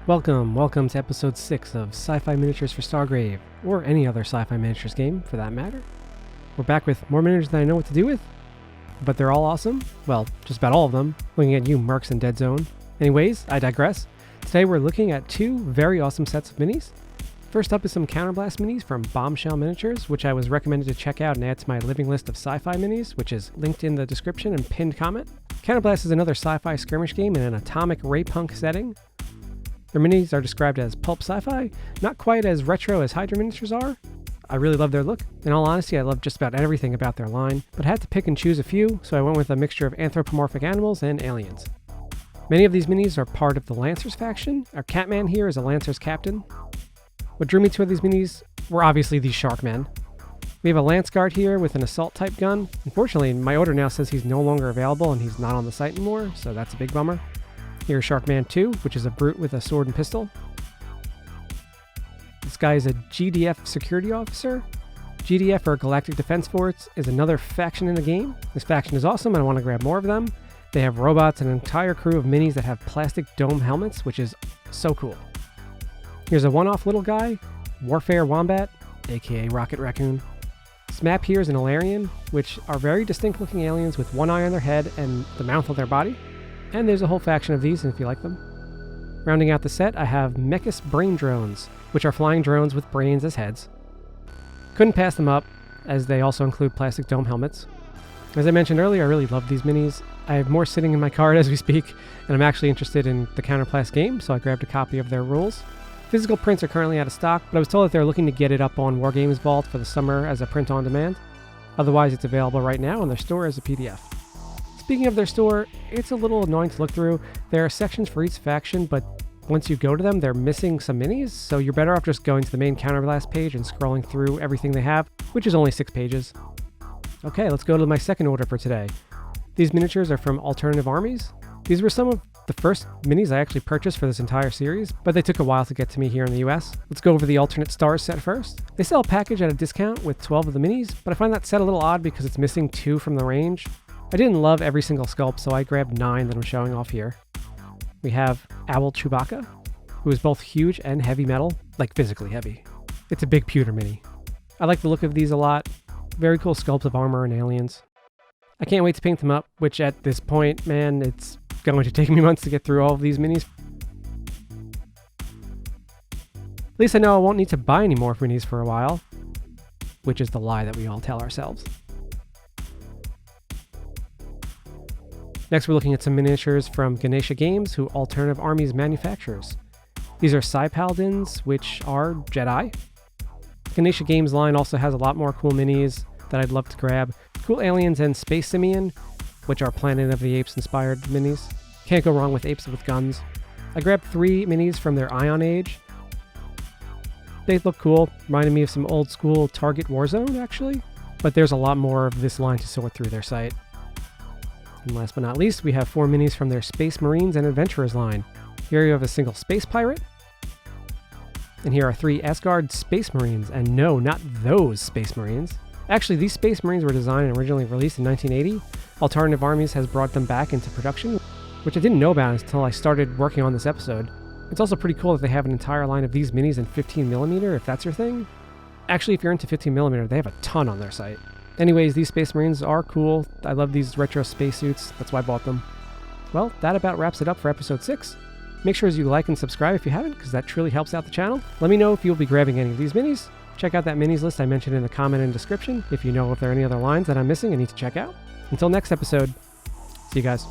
Welcome to episode 6 of Sci-fi Miniatures for Stargrave, or any other sci-fi miniatures game, for that matter. We're back with more miniatures than I know what to do with, but they're all awesome. Well, just about all of them, looking at you mercs in Dead Zone. Anyways, I digress. Today we're looking at two very awesome sets of minis. First up is some Counterblast minis from Bombshell Miniatures, which I was recommended to check out and add to my living list of sci-fi minis, which is linked in the description and pinned comment. Counterblast is another sci-fi skirmish game in an atomic ray punk setting. Their minis are described as pulp sci-fi, not quite as retro as Hydra miniatures are. I really love their look. In all honesty, I love just about everything about their line, but I had to pick and choose a few, so I went with a mixture of anthropomorphic animals and aliens. Many of these minis are part of the Lancers faction. Our Catman here is a Lancers captain. What drew me to these minis were obviously these Sharkmen. We have a Lance Guard here with an assault type gun. Unfortunately, my order now says he's no longer available and he's not on the site anymore, so that's a big bummer. Here's Sharkman 2, which is a brute with a sword and pistol. This guy is a GDF security officer. GDF, or Galactic Defense Force, is another faction in the game. This faction is awesome and I want to grab more of them. They have robots and an entire crew of minis that have plastic dome helmets, which is so cool. Here's a one-off little guy, Warfare Wombat, aka Rocket Raccoon. Smap here is an Ilarian, which are very distinct looking aliens with one eye on their head and the mouth on their body. And there's a whole faction of these if you like them. Rounding out the set, I have Mechus Brain Drones, which are flying drones with brains as heads. Couldn't pass them up, as they also include plastic dome helmets. As I mentioned earlier, I really love these minis. I have more sitting in my cart as we speak, and I'm actually interested in the Counterblast game, so I grabbed a copy of their rules. Physical prints are currently out of stock, but I was told that they're looking to get it up on Wargames Vault for the summer as a print on demand. Otherwise, it's available right now in their store as a PDF. Speaking of their store, it's a little annoying to look through. There are sections for each faction, but once you go to them, they're missing some minis, so you're better off just going to the main Counterblast page and scrolling through everything they have, which is only 6 pages. Okay, let's go to my second order for today. These miniatures are from Alternative Armies. These were some of the first minis I actually purchased for this entire series, but they took a while to get to me here in the US. Let's go over the Alternate Stars set first. They sell a package at a discount with 12 of the minis, but I find that set a little odd because it's missing 2 from the range. I didn't love every single sculpt, so I grabbed 9 that I'm showing off here. We have Owl Chewbacca, who is both huge and heavy metal, like physically heavy. It's a big pewter mini. I like the look of these a lot. Very cool sculpts of armor and aliens. I can't wait to paint them up, which at this point, man, it's going to take me months to get through all of these minis. At least I know I won't need to buy any more minis for a while, which is the lie that we all tell ourselves. Next, we're looking at some miniatures from Ganesha Games, who Alternative Armies manufactures. These are Psi-Paladins, which are Jedi. Ganesha Games line also has a lot more cool minis that I'd love to grab. Cool aliens and Space Simian, which are Planet of the Apes inspired minis. Can't go wrong with apes with guns. I grabbed 3 minis from their Ion Age. They look cool, reminded me of some old school Target Warzone actually, but there's a lot more of this line to sort through their site. And last but not least, we have 4 minis from their Space Marines and Adventurers line. Here you have a single Space Pirate. And here are 3 Asgard Space Marines, and no, not those Space Marines. Actually, these Space Marines were designed and originally released in 1980. Alternative Armies has brought them back into production, which I didn't know about until I started working on this episode. It's also pretty cool that they have an entire line of these minis in 15mm, if that's your thing. Actually, if you're into 15mm, they have a ton on their site. Anyways, these Space Marines are cool. I love these retro spacesuits. That's why I bought them. Well, that about wraps it up for episode 6. Make sure you like and subscribe if you haven't, because that truly helps out the channel. Let me know if you'll be grabbing any of these minis. Check out that minis list I mentioned in the comment and description if you know if there are any other lines that I'm missing and need to check out. Until next episode, see you guys.